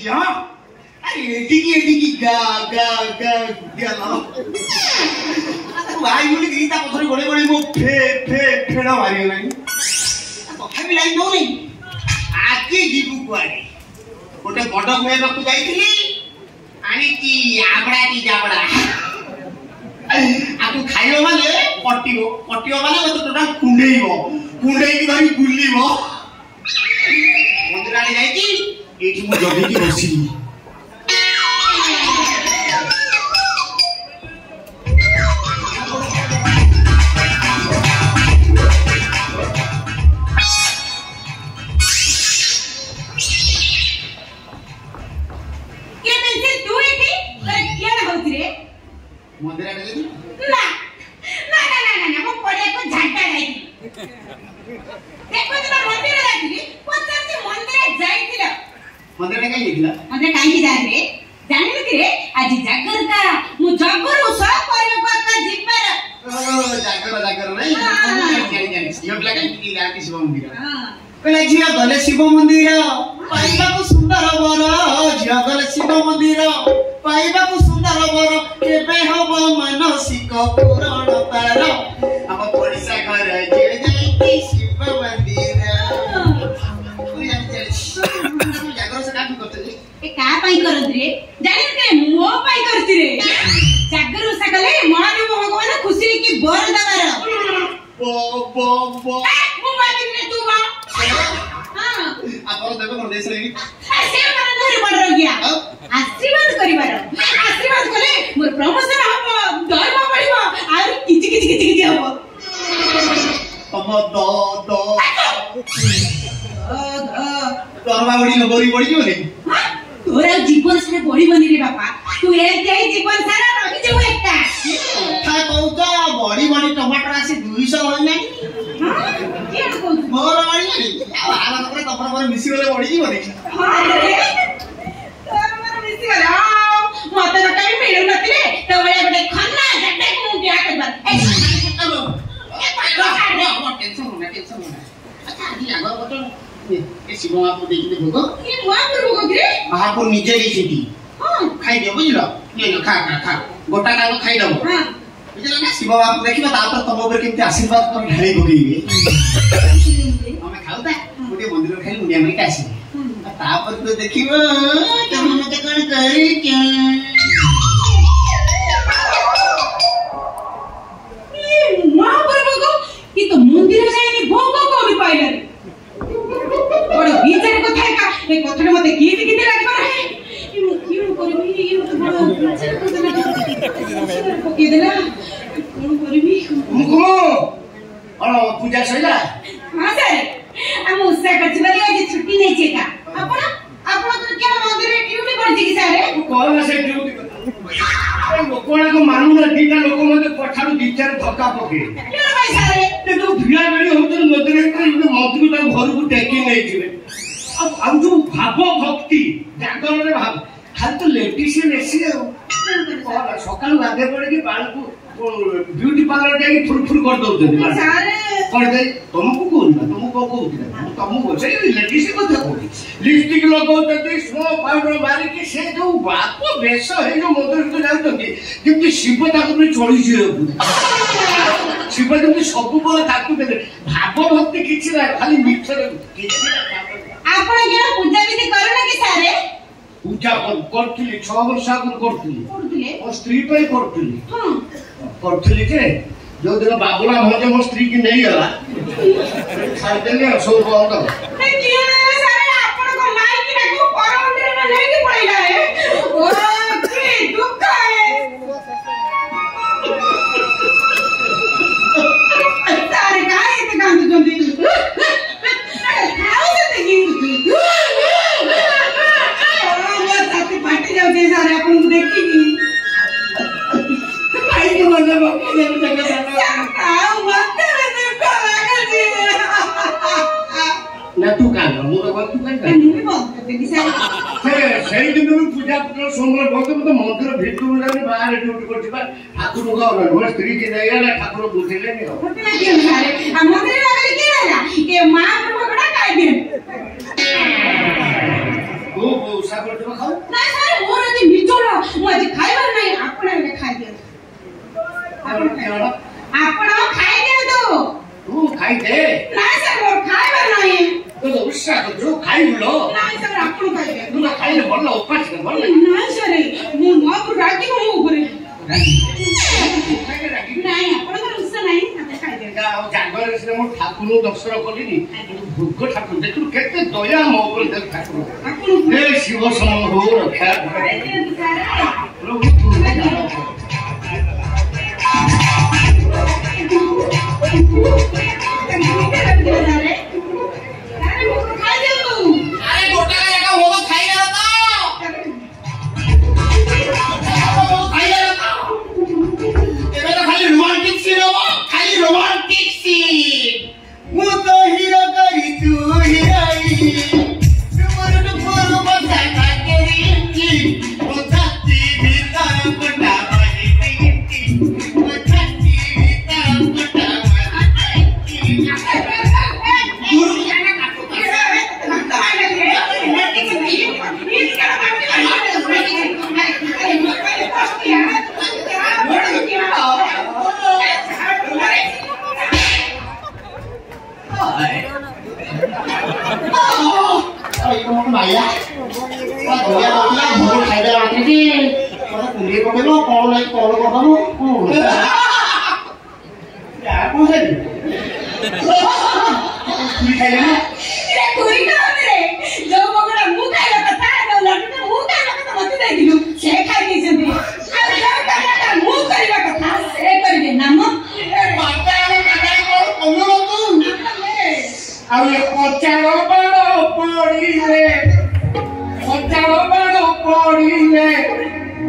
छी हां एटी गा गा गा गेला भाई बोली गीता पथरी गोड़े गोड़े मो फेड़ा मारी गलानी तथापि लाइन दो नहीं आके जीवु कुआडे गोटे बड़ मेल रखु जाइथिली आनी की आबड़ा की जाबड़ा आकु खाइबो माने पटिबो माने मते टोटा कुंडेई की धरी बुलिबो मंदिर आली जाइची एठी मु जदी की बसिली मंदिर आडे ना ना ना ना ना ना मो पड़े को झंटा जाई देखो तो मंदिर जाईली पचास मंदिर जाईतिला मंदिर काई गेदिला मंदिर काई जा रे जानि रे आज जागर का मु जागर सब परम पक्का जिपर ओ जागर नहीं जानि यो लागे की लागे शिव मंदिर पहले जिया गले शिव मंदिर पाइबा को सुंदर वर जिया गले शिव मंदिर पाइबा को सुंदर वर केबे हबो मानसिक पुराण तार हम पड़िसा घर जे जाई शिव मंदिर तू जागर से काम करते ए का पाई करत रे जानि रे मो पाई करती रे जागर उसा गले महादेव भगवान खुशी की बर दबार बो मु मागिन रे तू बा हां आपण देबे कोन देश रे से मन धरि बड़ रगिया आशीर्वाद कले मोर प्रमोशन हबो दरमा पड़िबो आर किच हबो तम दो दरमा बड़ी नगरी पड़ी जो नहीं तोरा जीवन सारा बड़ी बनी रे बापा तू एक जाई जीवन सारा रखि जेउ एकटा था कहू तो बड़ी टमाटर आसी 200 होई नाही हां के कहू मोर बड़ी नहीं आला तपर तपर पर मिसी गले बड़ी जी बनी हां रे तोर मर मिसी गला मते तो टाइम मिलु नथिले तो बड़े बड़े खन्ना गड्ढे को क्या करबा टेंशन होना अच्छा आदि आगर बटन ए शिव महापुर देखि भोग ये महापुर भोग रे महापुर निजे देखि हां खाई दे बुझलो ने खा गोटा का खाई दो हां बुझलो ना शिव महापुर देखिबा तापर तम ऊपर केमते आशीर्वाद कर ढाई भोगीबे हमें खाउता गोटे मंदिर खाली मुंडिया में आसी तापर तो देखिबो तम मते कोन करी क्या ये महापुर भोग ये तो मंदिर जाई भोग को भी पाइला रे बड़ विचार कथा का ए कथा मते की लागबा रे क्यों करबी ये तो बड़ विचार कथा पके देला कोन करबी मुको पूजा सइला हां सर हम उससे कचबली आज छुट्टी नहीं छे का आपण तो क्या मंदिर में ड्यूटी पड़ जी सर कोन से ड्यूटी लोकोना को मानू ना दीटा लोक मते पठारू विचार धक्का पके क्यों भाई सर ते तो भिड़ा बेली होत मंदिर के मंदिर ता घर को टेकी नहीं छिले अब हम जो भाव भक्ति जागर रे भाव खाली तो लेडीज नेसी और सकाल गाधे पड़े कि बाल को ब्यूटी पार्लर जाके फुल कर दउछन सर कर दे तुमको कोन तुमको कहू तुमको से लेडीज को देखो लिपस्टिक लगाउते स्नो पाउडर मारी कि से जो बाप बेस है जो मंदिर को जाउतंती किंतु शिव ताको भी चोरी जे शिव जब सब बोले ताकू दे भाव भक्ति किछि ना खाली मिठर किछि आपण केना पूजा विधि करना कि सारे पूजा करथिली 6 वर्ष आगु करथिली और स्त्री पे करथिली हां करथिली के जो दिन बाबुला भजे मो स्त्री की नहीं गला छाड़ देले सब बंद ए किया सारे आपण को माई की ना पर मंदिर में नहीं के पड़ेगा है ओ की दुख है सारे काहे ते कांद जंदी हाउ से देखी पार्टी जाते सारे अपन को देखी भाई के मन में बाकी जगह आओ मत में को लागल जी ना तू कान मोर बात तू कान नहीं बोलते देखी सारे সেই দিন আমি পূজা পুজো সময় বলতে বলতে মন্দির ভিতর যাই বাইরে ডিউটি করছিবা ঠাকুর গো আমার স্ত্রী কে যাইলা ঠাকুর বুঝিলে নি होते ना क्यों सारे हम मंदिर वाले के ना ये मां पर पकड़ा काई दिन ओ सागर तो ଆପଣ ଖାଇଦିଅନ୍ତୁ। ତୁ ଖାଇଦେ। ନାଇଁ ସାର୍ ମୋର ଖାଇବା ନାହିଁ। ତୁ ତ ଉତ୍ସାହ କରୁଛୁ ଖାଇବୁଲୋ। ନାଇଁ ସାର୍ ଆପଣ ଖାଇବେ। ତୁ ତ ଖାଇଲେ ଭଲ ଉପାସ ଭଲ। ନାଇଁ ସାର୍ ମୁଁ ମହାପୁର ରାଗିବ ମୋ ଉପରେ। ନାଇଁ ଆପଣଙ୍କର ଉତ୍ସାହ ନାହିଁ ମତେ ଖାଇଦେବେ। ଆଉ ଜାଗରରେ ସିନା ମୁଁ ଠାକୁର ଦର୍ଶନ କଲିନି ଭୋଗ ଠାକୁର ଦେଖିଲୁ କେତେ ଦୟା ମୋ ଉପରେ ଠାକୁର। ହେ ଶିବ ସମାନ ହଉ ରକ୍ଷା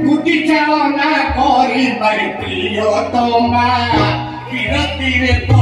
गुटी चालना करी बड़ी प्रिय तोमा किरती रे तो